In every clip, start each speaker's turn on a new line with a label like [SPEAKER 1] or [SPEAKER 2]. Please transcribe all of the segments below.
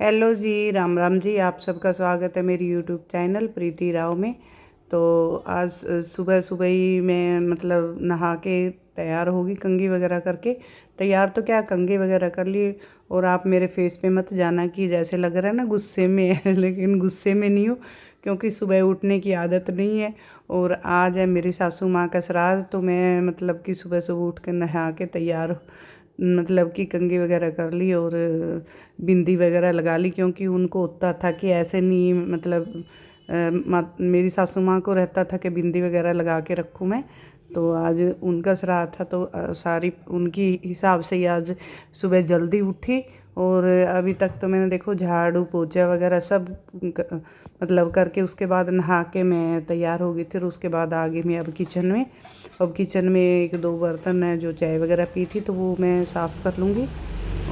[SPEAKER 1] Hello जी, राम राम जी। आप सबका स्वागत है मेरी यूट्यूब चैनल प्रीति राव में। तो आज सुबह सुबह ही मैं मतलब नहा के तैयार होगी, कंघी वगैरह करके। तैयार तो क्या, कंघी वगैरह कर ली। और आप मेरे फेस पे मत जाना कि जैसे लग रहा है ना गुस्से में है लेकिन गुस्से में नहीं हूँ, क्योंकि सुबह उठने की आदत नहीं है। और आज है मेरी सासू माँ का श्राद्ध, तो मैं मतलब कि सुबह सुबह उठ कर नहा के तैयार मतलब कि कंघी वगैरह कर ली और बिंदी वगैरह लगा ली, क्योंकि उनको होता था कि ऐसे नहीं मतलब मेरी सासू माँ को रहता था कि बिंदी वगैरह लगा के रखूँ मैं। तो आज उनका श्राद्ध था, तो सारी उनकी हिसाब से ही आज सुबह जल्दी उठी। और अभी तक तो मैंने देखो झाड़ू पोछा वगैरह सब मतलब करके उसके बाद नहा के मैं तैयार हो गई थी। और उसके बाद आ गई मैं अब किचन में। अब किचन में एक दो बर्तन है जो चाय वगैरह पी थी, तो वो मैं साफ़ कर लूँगी।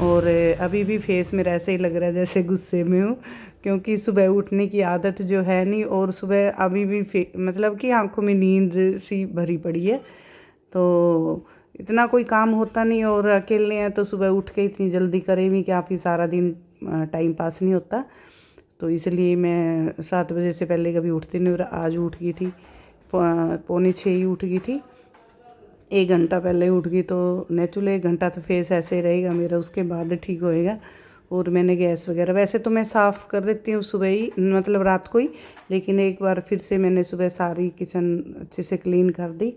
[SPEAKER 1] और अभी भी फेस मेरा ऐसे ही लग रहा है जैसे गुस्से में हूँ, क्योंकि सुबह उठने की आदत जो है नहीं। और सुबह अभी भी मतलब कि आंखों में नींद सी भरी पड़ी है। तो इतना कोई काम होता नहीं, और अकेले हैं तो सुबह उठ के इतनी जल्दी करें भी क्या, फिर सारा दिन टाइम पास नहीं होता। तो इसलिए मैं 7 बजे से पहले कभी उठती नहीं, और आज उठ गई थी, पौने 6 ही उठ गई थी। 1 घंटा पहले उठ गई, तो नेचुरली 1 घंटा तो फेस ऐसे ही रहेगा मेरा, उसके बाद ठीक होएगा। और मैंने गैस वगैरह वैसे तो मैं साफ़ कर देती हूँ सुबह ही, मतलब रात को ही। लेकिन एक बार फिर से मैंने सुबह सारी किचन अच्छे से क्लीन कर दी।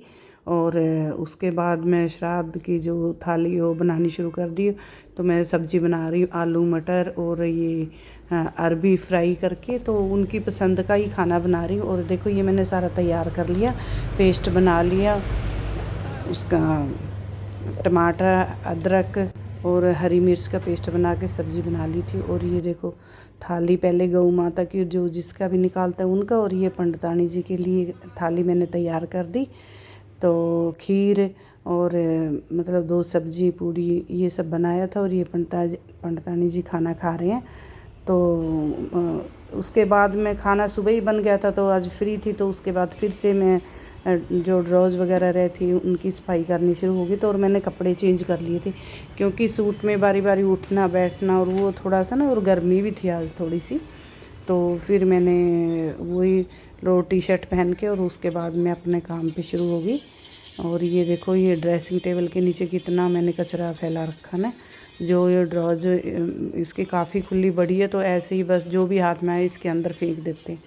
[SPEAKER 1] और उसके बाद मैं श्राद्ध की जो थाली है वो बनानी शुरू कर दी। तो मैं सब्ज़ी बना रही हूँ, आलू मटर और ये अरबी फ्राई करके, तो उनकी पसंद का ही खाना बना रही हूँ। और देखो ये मैंने सारा तैयार कर लिया, पेस्ट बना लिया उसका, टमाटर अदरक और हरी मिर्च का पेस्ट बना के सब्ज़ी बना ली थी। और ये देखो थाली पहले गौ माता की जो जिसका भी निकालता है उनका, और ये पंडितानी जी के लिए थाली मैंने तैयार कर दी। तो खीर और मतलब 2 सब्ज़ी पूड़ी ये सब बनाया था। और ये पंडितानी जी खाना खा रहे हैं। तो उसके बाद में खाना सुबह ही बन गया था, तो आज फ्री थी। तो उसके बाद फिर से मैं जो ड्रॉज वगैरह रहे थी उनकी सफाई करनी शुरू हो गई। तो और मैंने कपड़े चेंज कर लिए थे, क्योंकि सूट में बारी बारी उठना बैठना, और वो थोड़ा सा ना, और गर्मी भी थी आज थोड़ी सी। तो फिर मैंने वही लो टी शर्ट पहन के और उसके बाद मैं अपने काम पे शुरू हो गई। और ये देखो ये ड्रेसिंग टेबल के नीचे कितना मैंने कचरा फैला रखा ना। जो ये ड्रॉज इसकी काफ़ी खुली बड़ी है, तो ऐसे ही बस जो भी हाथ में आए इसके अंदर फेंक देते हैं।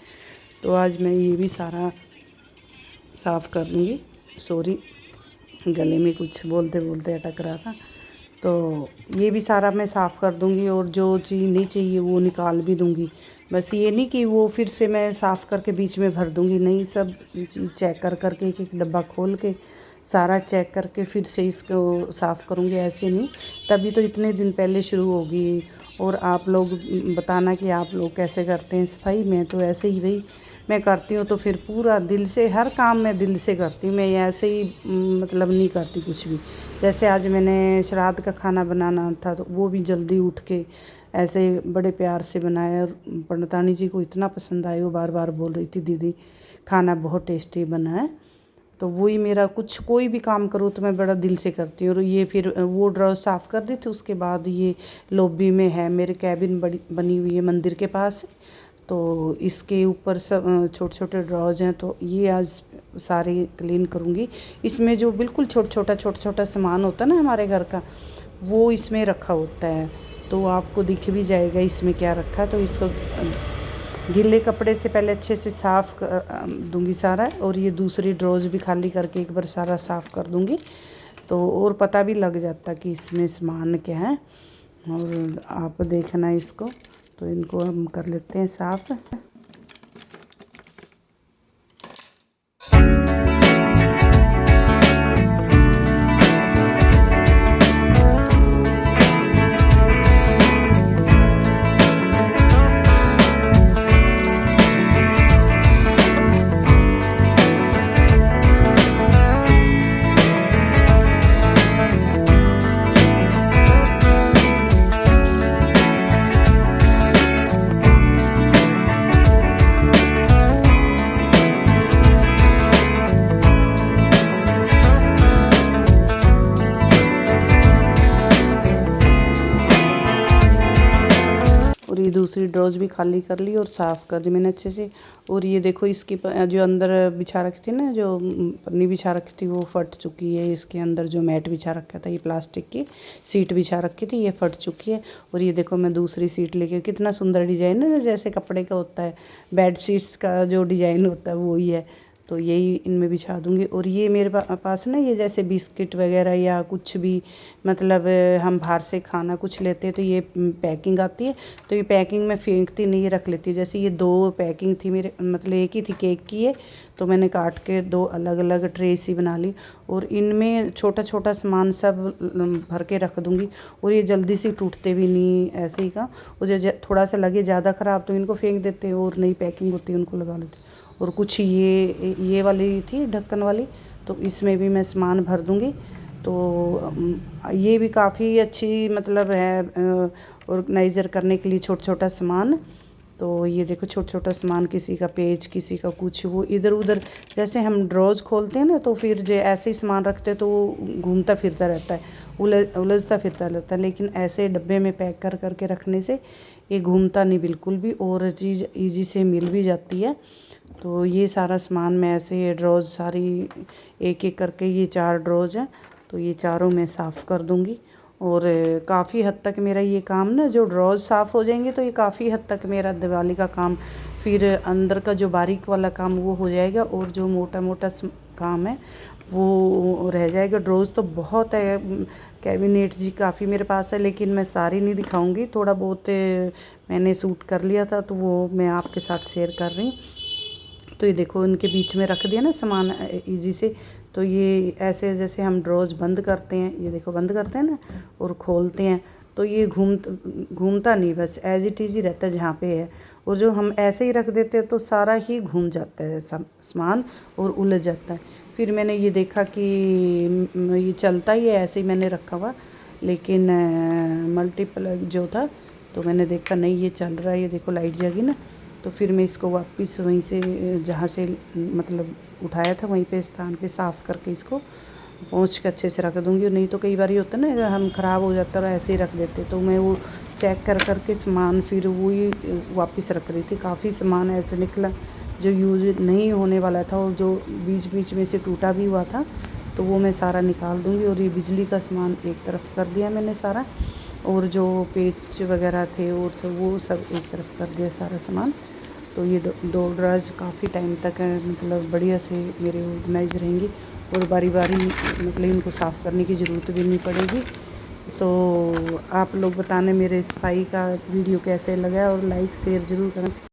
[SPEAKER 1] तो आज मैं ये भी सारा साफ़ कर लूँगी। सॉरी, गले में कुछ बोलते बोलते अटक रहा था। तो ये भी सारा मैं साफ़ कर दूँगी, और जो चीज़ नहीं चाहिए वो निकाल भी दूँगी। बस ये नहीं कि वो फिर से मैं साफ़ करके बीच में भर दूँगी, नहीं, सब चीज़ चेक कर करके एक एक डब्बा खोल के सारा चेक करके फिर से इसको साफ़ करूँगी, ऐसे नहीं। तभी तो इतने दिन पहले शुरू होगी। और आप लोग बताना कि आप लोग कैसे करते हैं सफाई में। तो ऐसे ही भाई मैं करती हूँ, तो फिर पूरा दिल से हर काम मैं दिल से करती हूँ। मैं ऐसे ही मतलब नहीं करती कुछ भी। जैसे आज मैंने श्राद्ध का खाना बनाना था, तो वो भी जल्दी उठ के ऐसे बड़े प्यार से बनाया। और पंडितानी जी को इतना पसंद आया, वो बार बार बोल रही थी दीदी खाना बहुत टेस्टी बना है। तो वही मेरा कुछ कोई भी काम करूँ तो मैं बड़ा दिल से करती हूँ। और ये फिर वो ड्रॉ साफ़ कर दी थी। उसके बाद ये लॉबी में है मेरे कैबिन बड़ी बनी हुई है मंदिर के पास। तो इसके ऊपर सब छोटे छोटे ड्रॉज हैं, तो ये आज सारे क्लीन करूँगी। इसमें जो बिल्कुल छोटा छोटा सामान होता है ना हमारे घर का, वो इसमें रखा होता है। तो आपको दिख भी जाएगा इसमें क्या रखा है। तो इसको गीले कपड़े से पहले अच्छे से साफ़ दूंगी सारा। और ये दूसरी ड्रॉज भी खाली करके एक बार सारा साफ़ कर दूंगी, तो और पता भी लग जाता कि इसमें सामान क्या है। और आप देखना इसको, तो इनको हम कर लेते हैं साफ़। और ये दूसरी ड्रॉज भी खाली कर ली और साफ़ कर दी मैंने अच्छे से। और ये देखो इसकी जो अंदर बिछा रखी थी ना, जो पन्नी बिछा रखी थी वो फट चुकी है। इसके अंदर जो मैट बिछा रखा था, ये प्लास्टिक की सीट बिछा रखी थी, ये फट चुकी है। और ये देखो मैं दूसरी सीट लेके, कितना सुंदर डिज़ाइन है ना, जैसे कपड़े का होता है, बेड शीट्स का जो डिज़ाइन होता है वो ही है। तो यही इनमें बिछा दूँगी। और ये मेरे पास ना, ये जैसे बिस्किट वगैरह या कुछ भी, मतलब हम बाहर से खाना कुछ लेते हैं तो ये पैकिंग आती है, तो ये पैकिंग मैं फेंकती नहीं, रख लेती। जैसे ये 2 पैकिंग थी मेरे, मतलब एक ही थी केक की है, तो मैंने काट के 2 अलग अलग ट्रे सी बना ली और इनमें छोटा छोटा सामान सब भर के रख दूँगी। और ये जल्दी से टूटते भी नहीं ऐसे ही का। और जो थोड़ा सा लगे ज़्यादा ख़राब तो इनको फेंक देते हैं, और नई पैकिंग होती है उनको लगा लेते। और कुछ ये वाली थी ढक्कन वाली, तो इसमें भी मैं सामान भर दूँगी। तो ये भी काफ़ी अच्छी मतलब है ऑर्गेनाइज़र करने के लिए, छोटा छोटा सामान। तो ये देखो छोटा छोटा सामान, किसी का पेज, किसी का कुछ, वो इधर उधर, जैसे हम ड्रॉज खोलते हैं ना, तो फिर जो ऐसे ही सामान रखते हैं तो वो घूमता फिरता रहता है, उलझता फिरता रहता है। लेकिन ऐसे डब्बे में पैक कर करके रखने से ये घूमता नहीं बिल्कुल भी, और चीज़ ईजी से मिल भी जाती है। तो ये सारा सामान मैं ऐसे ड्रॉज सारी एक एक करके, ये 4 ड्रॉज हैं, तो ये चारों मैं साफ़ कर दूँगी। और काफ़ी हद तक मेरा ये काम ना, जो ड्रॉज साफ़ हो जाएंगे तो ये काफ़ी हद तक मेरा दिवाली का काम, फिर अंदर का जो बारीक वाला काम वो हो जाएगा, और जो मोटा मोटा काम है वो रह जाएगा। ड्रॉज तो बहुत है, कैबिनेट जी काफ़ी मेरे पास है, लेकिन मैं सारी नहीं दिखाऊंगी, थोड़ा बहुत मैंने सूट कर लिया था तो वो मैं आपके साथ शेयर कर रही हूँ। तो ये देखो इनके बीच में रख दिया ना सामान इजी से। तो ये ऐसे जैसे हम ड्रॉज बंद करते हैं, ये देखो बंद करते हैं ना और खोलते हैं, तो ये घूमता नहीं, बस एज इट इज़ ही रहता है जहाँ पे है। और जो हम ऐसे ही रख देते हैं तो सारा ही घूम जाता है सामान और उलझ जाता है। फिर मैंने ये देखा कि ये चलता ही है, ऐसे ही मैंने रखा हुआ, लेकिन मल्टीपल जो था, तो मैंने देखा नहीं ये चल रहा है, ये देखो लाइट जगी ना। तो फिर मैं इसको वापस वहीं से, जहाँ से मतलब उठाया था वहीं पे स्थान पे साफ़ करके इसको पोंछ के अच्छे से रख दूँगी। नहीं तो कई बार ये होता है ना, हम ख़राब हो जाता है ऐसे ही रख देते, तो मैं वो चेक कर करके सामान फिर वही वापस रख रही थी। काफ़ी सामान ऐसे निकला जो यूज़ नहीं होने वाला था, और जो बीच बीच में से टूटा भी हुआ था, तो वो मैं सारा निकाल दूँगी। और ये बिजली का सामान एक तरफ कर दिया मैंने सारा, और जो पेच वगैरह थे और थे वो सब एक तरफ कर दिया सारा सामान। तो ये 2 ड्रॉज काफ़ी टाइम तक मतलब बढ़िया से मेरे ऑर्गेनाइज रहेंगी, और बारी बारी मतलब इनको साफ़ करने की ज़रूरत भी नहीं पड़ेगी। तो आप लोग बताना मेरे सफाई का वीडियो कैसे लगा, और लाइक शेयर ज़रूर करना।